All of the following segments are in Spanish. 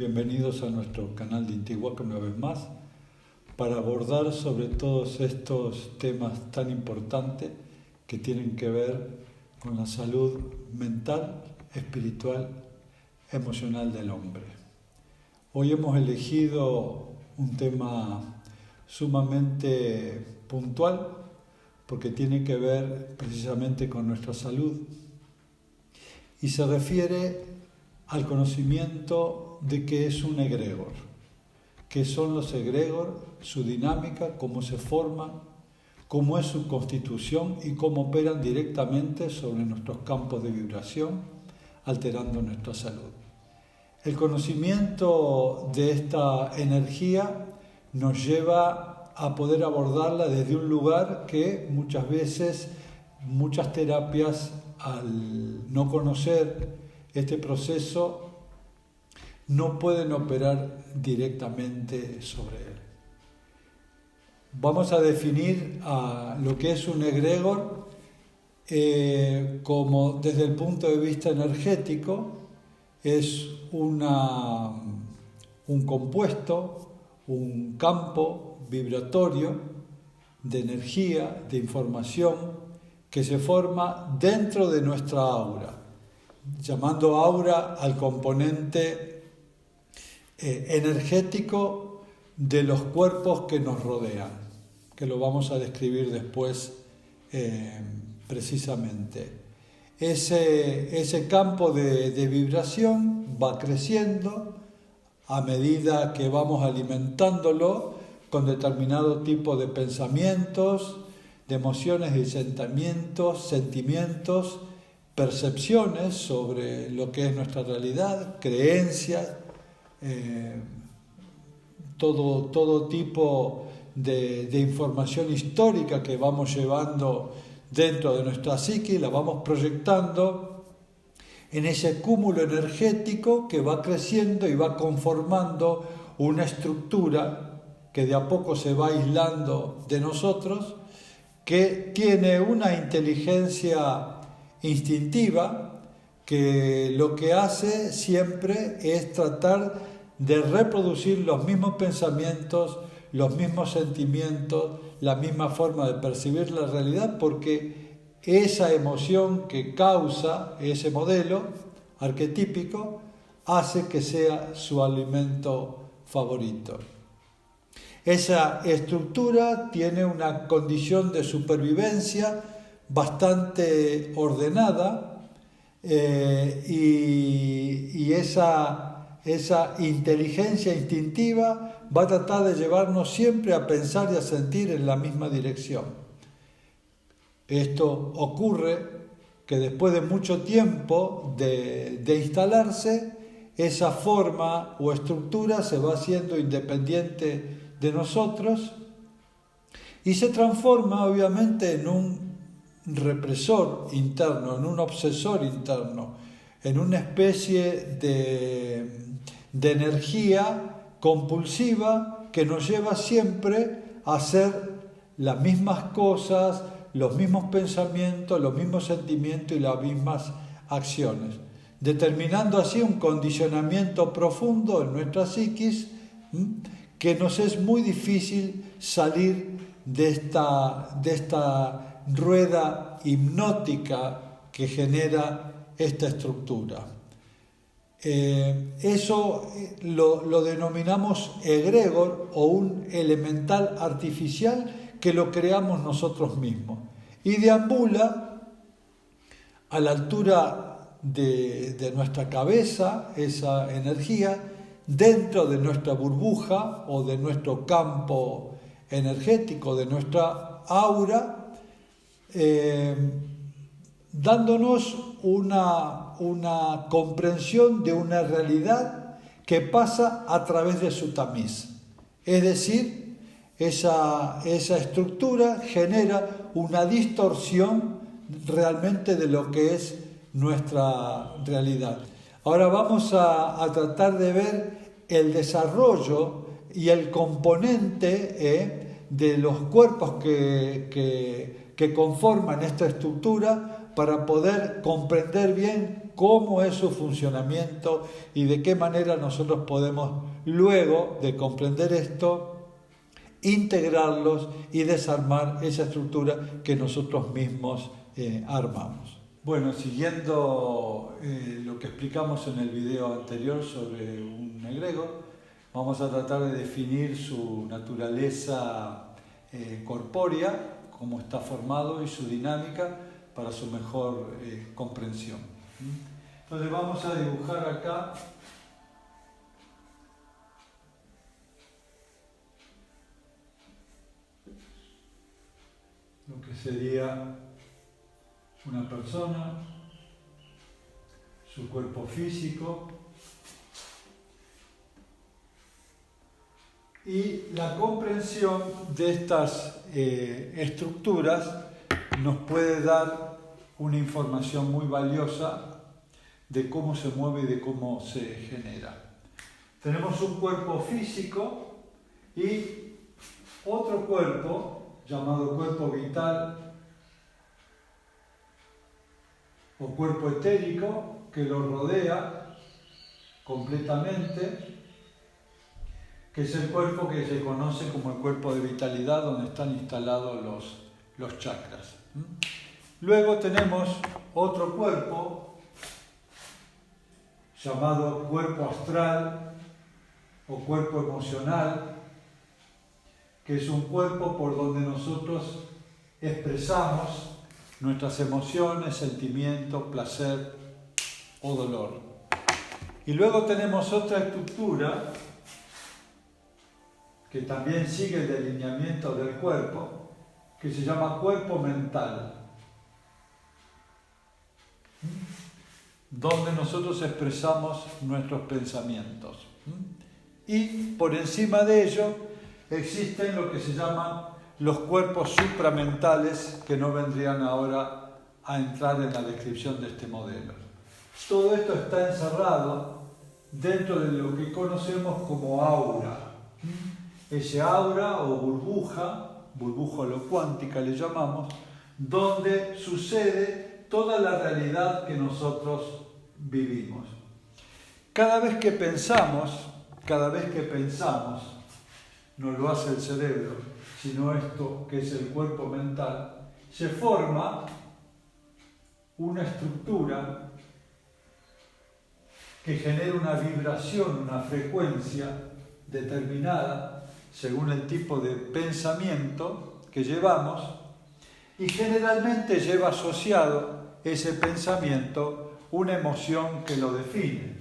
Bienvenidos a nuestro canal de Intihuaca una vez más para abordar sobre todos estos temas tan importantes que tienen que ver con la salud mental, espiritual, emocional del hombre. Hoy hemos elegido un tema sumamente puntual porque tiene que ver precisamente con nuestra salud y se refiere al conocimiento de qué es un egregor, qué son los egregores, su dinámica, cómo se forman, cómo es su constitución y cómo operan directamente sobre nuestros campos de vibración, alterando nuestra salud. El conocimiento de esta energía nos lleva a poder abordarla desde un lugar que muchas veces, muchas terapias, al no conocer este proceso, no pueden operar directamente sobre él. Vamos a definir lo que es un egregor como desde el punto de vista energético, es un compuesto, un campo vibratorio de energía, de información que se forma dentro de nuestra aura, llamando aura al componente energético de los cuerpos que nos rodean, que lo vamos a describir después precisamente. Ese campo de vibración va creciendo a medida que vamos alimentándolo con determinado tipo de pensamientos, de emociones y sentimientos, percepciones sobre lo que es nuestra realidad, creencias, todo tipo de información histórica que vamos llevando dentro de nuestra psique, la vamos proyectando en ese cúmulo energético que va creciendo y va conformando una estructura que de a poco se va aislando de nosotros, que tiene una inteligencia instintiva que lo que hace siempre es tratar de reproducir los mismos pensamientos, los mismos sentimientos, la misma forma de percibir la realidad, porque esa emoción que causa ese modelo arquetípico hace que sea su alimento favorito. Esa estructura tiene una condición de supervivencia bastante ordenada y esa inteligencia instintiva va a tratar de llevarnos siempre a pensar y a sentir en la misma dirección. Esto ocurre que después de mucho tiempo de instalarse, esa forma o estructura se va haciendo independiente de nosotros y se transforma obviamente en un represor interno, en un obsesor interno, en una especie de energía compulsiva que nos lleva siempre a hacer las mismas cosas, los mismos pensamientos, los mismos sentimientos y las mismas acciones, determinando así un condicionamiento profundo en nuestra psiquis que nos es muy difícil salir de esta rueda hipnótica que genera esta estructura. Eso lo denominamos egregor o un elemental artificial que lo creamos nosotros mismos y deambula a la altura de nuestra cabeza esa energía dentro de nuestra burbuja o de nuestro campo energético, de nuestra aura, dándonos una comprensión de una realidad que pasa a través de su tamiz. Es decir, esa estructura genera una distorsión realmente de lo que es nuestra realidad. Ahora vamos a tratar de ver el desarrollo y el componente de los cuerpos que conforman esta estructura para poder comprender bien cómo es su funcionamiento y de qué manera nosotros podemos, luego de comprender esto, integrarlos y desarmar esa estructura que nosotros mismos armamos. Bueno, siguiendo lo que explicamos en el video anterior sobre un egregor, vamos a tratar de definir su naturaleza corpórea, cómo está formado y su dinámica para su mejor comprensión. Entonces vamos a dibujar acá lo que sería una persona, su cuerpo físico y la comprensión de estas estructuras nos puede dar una información muy valiosa de cómo se mueve y de cómo se genera. Tenemos un cuerpo físico y otro cuerpo llamado cuerpo vital o cuerpo etérico que lo rodea completamente, que es el cuerpo que se conoce como el cuerpo de vitalidad, donde están instalados los chakras. Luego tenemos otro cuerpo llamado cuerpo astral o cuerpo emocional, que es un cuerpo por donde nosotros expresamos nuestras emociones, sentimientos, placer o dolor. Y luego tenemos otra estructura que también sigue el delineamiento del cuerpo, que se llama cuerpo mental, donde nosotros expresamos nuestros pensamientos. Y por encima de ello existen lo que se llaman los cuerpos supramentales, que no vendrían ahora a entrar en la descripción de este modelo. Todo esto está encerrado dentro de lo que conocemos como aura. Ese aura o burbuja holocuántica le llamamos, donde sucede toda la realidad que nosotros vivimos. Cada vez que pensamos, no lo hace el cerebro, sino esto que es el cuerpo mental, se forma una estructura que genera una vibración, una frecuencia determinada según el tipo de pensamiento que llevamos, y generalmente lleva asociado ese pensamiento una emoción que lo define,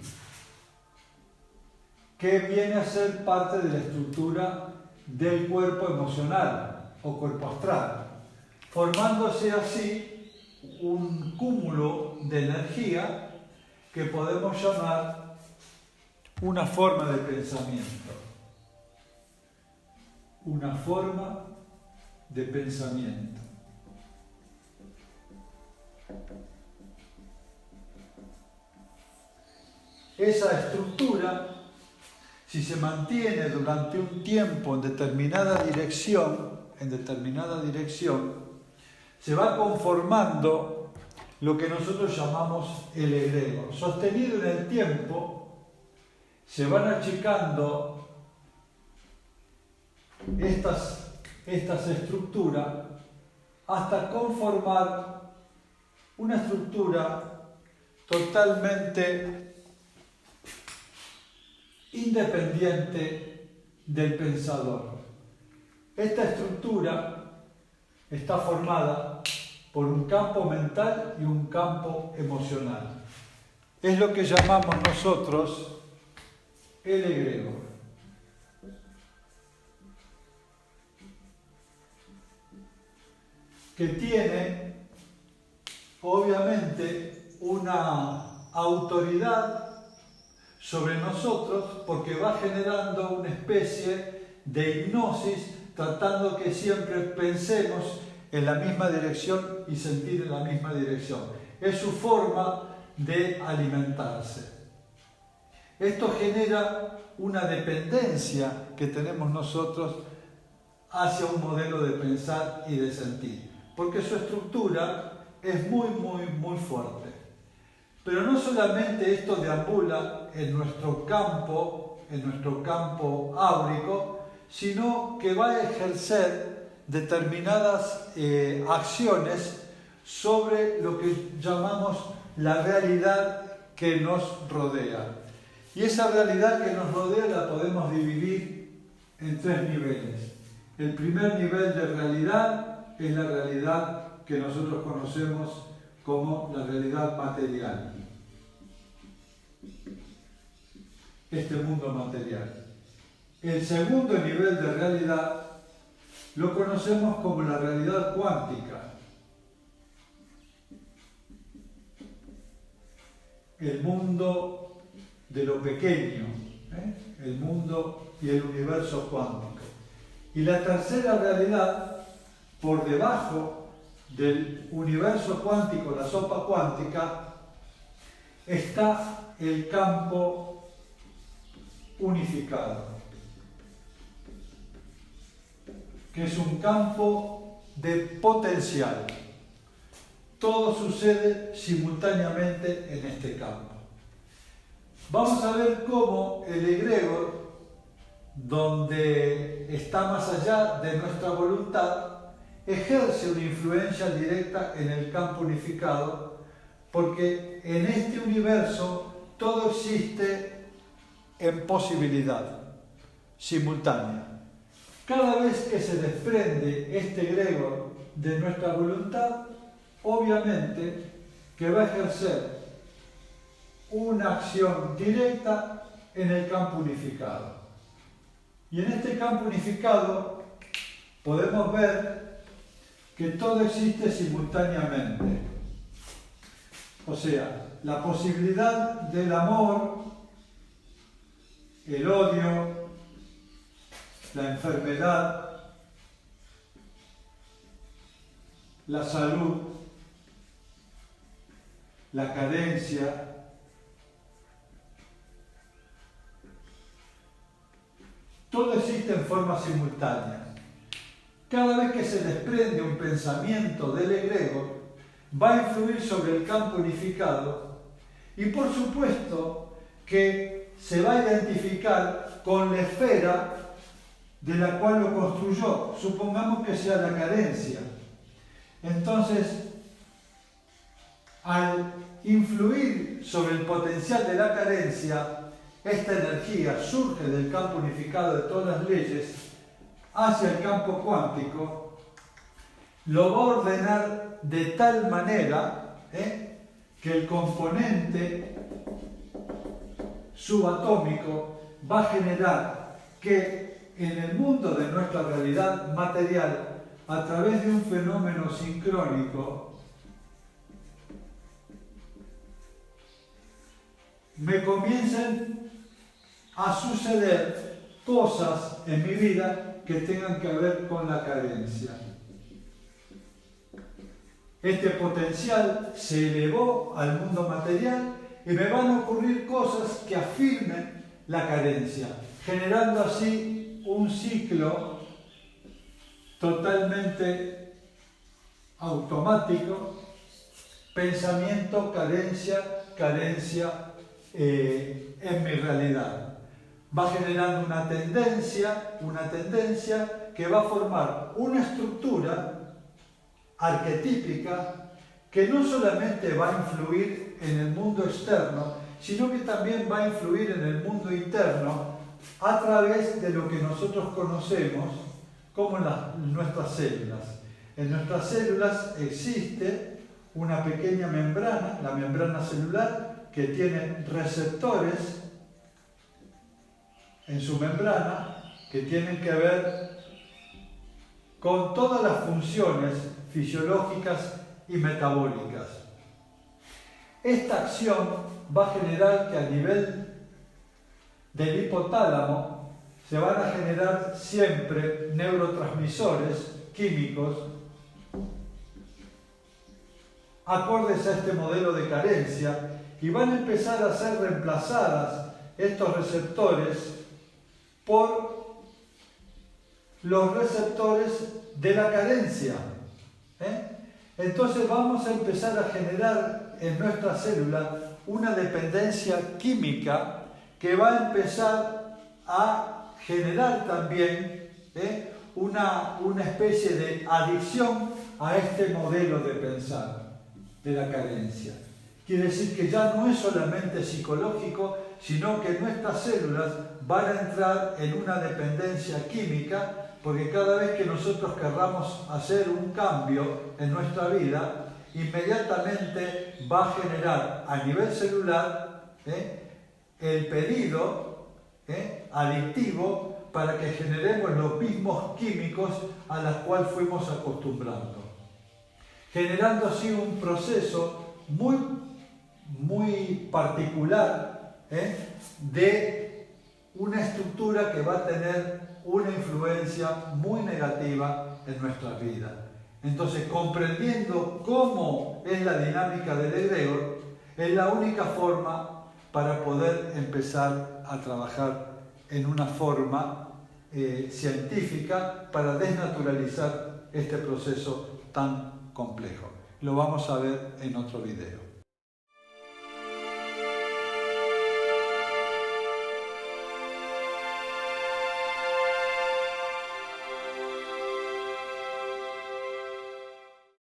que viene a ser parte de la estructura del cuerpo emocional o cuerpo astral, formándose así un cúmulo de energía que podemos llamar una forma de pensamiento. Una forma de pensamiento. Esa estructura, si se mantiene durante un tiempo en determinada dirección, se va conformando lo que nosotros llamamos el egregor. Sostenido en el tiempo, se van achicando estas estructuras hasta conformar una estructura totalmente independiente del pensador. Esta estructura está formada por un campo mental y un campo emocional. Es lo que llamamos nosotros el egregor. Que tiene, obviamente, una autoridad sobre nosotros porque va generando una especie de hipnosis, tratando que siempre pensemos en la misma dirección y sentir en la misma dirección. Es su forma de alimentarse. Esto genera una dependencia que tenemos nosotros hacia un modelo de pensar y de sentir, porque su estructura es muy, muy, muy fuerte. Pero no solamente esto deambula en nuestro campo áurico, sino que va a ejercer determinadas acciones sobre lo que llamamos la realidad que nos rodea. Y esa realidad que nos rodea la podemos dividir en 3 niveles. El primer nivel de realidad es la realidad que nosotros conocemos como la realidad material. Este mundo material. El segundo nivel de realidad lo conocemos como la realidad cuántica. El mundo de lo pequeño, el mundo y el universo cuántico. Y la tercera realidad, por debajo del universo cuántico, la sopa cuántica, está el campo unificado, que es un campo de potencial. Todo sucede simultáneamente en este campo. Vamos a ver cómo el egregor, donde está más allá de nuestra voluntad, ejerce una influencia directa en el campo unificado, porque en este universo todo existe en posibilidad simultánea. Cada vez que se desprende este egregor de nuestra voluntad, obviamente que va a ejercer una acción directa en el campo unificado. Y en este campo unificado podemos ver que todo existe simultáneamente. O sea, la posibilidad del amor, el odio, la enfermedad, la salud, la carencia, todo existe en forma simultánea. Cada vez que se desprende un pensamiento del egregor, va a influir sobre el campo unificado y por supuesto que se va a identificar con la esfera de la cual lo construyó. Supongamos que sea la carencia. Entonces, al influir sobre el potencial de la carencia, esta energía surge del campo unificado de todas las leyes hacia el campo cuántico, lo va a ordenar de tal manera que el componente subatómico va a generar que en el mundo de nuestra realidad material, a través de un fenómeno sincrónico, me comiencen a suceder cosas en mi vida que tengan que ver con la carencia. Este potencial se elevó al mundo material y me van a ocurrir cosas que afirmen la carencia, generando así un ciclo totalmente automático: pensamiento, carencia, carencia en mi realidad. Va generando una tendencia que va a formar una estructura arquetípica que no solamente va a influir en el mundo externo, sino que también va a influir en el mundo interno a través de lo que nosotros conocemos como nuestras células. En nuestras células existe una pequeña membrana, la membrana celular, que tiene receptores en su membrana que tienen que ver con todas las funciones fisiológicas y metabólicas. Esta acción va a generar que a nivel del hipotálamo se van a generar siempre neurotransmisores químicos acordes a este modelo de carencia y van a empezar a ser reemplazadas estos receptores por los receptores de la carencia. Entonces vamos a empezar a generar en nuestra célula una dependencia química que va a empezar a generar también una especie de adicción a este modelo de pensar, de la carencia. Quiere decir que ya no es solamente psicológico, sino que nuestras células van a entrar en una dependencia química, porque cada vez que nosotros querramos hacer un cambio en nuestra vida, inmediatamente va a generar a nivel celular el pedido adictivo para que generemos los mismos químicos a los cuales fuimos acostumbrando, generando así un proceso muy particular de una estructura que va a tener una influencia muy negativa en nuestras vidas. Entonces, comprendiendo cómo es la dinámica del egregor, es la única forma para poder empezar a trabajar en una forma científica para desnaturalizar este proceso tan complejo. Lo vamos a ver en otro video.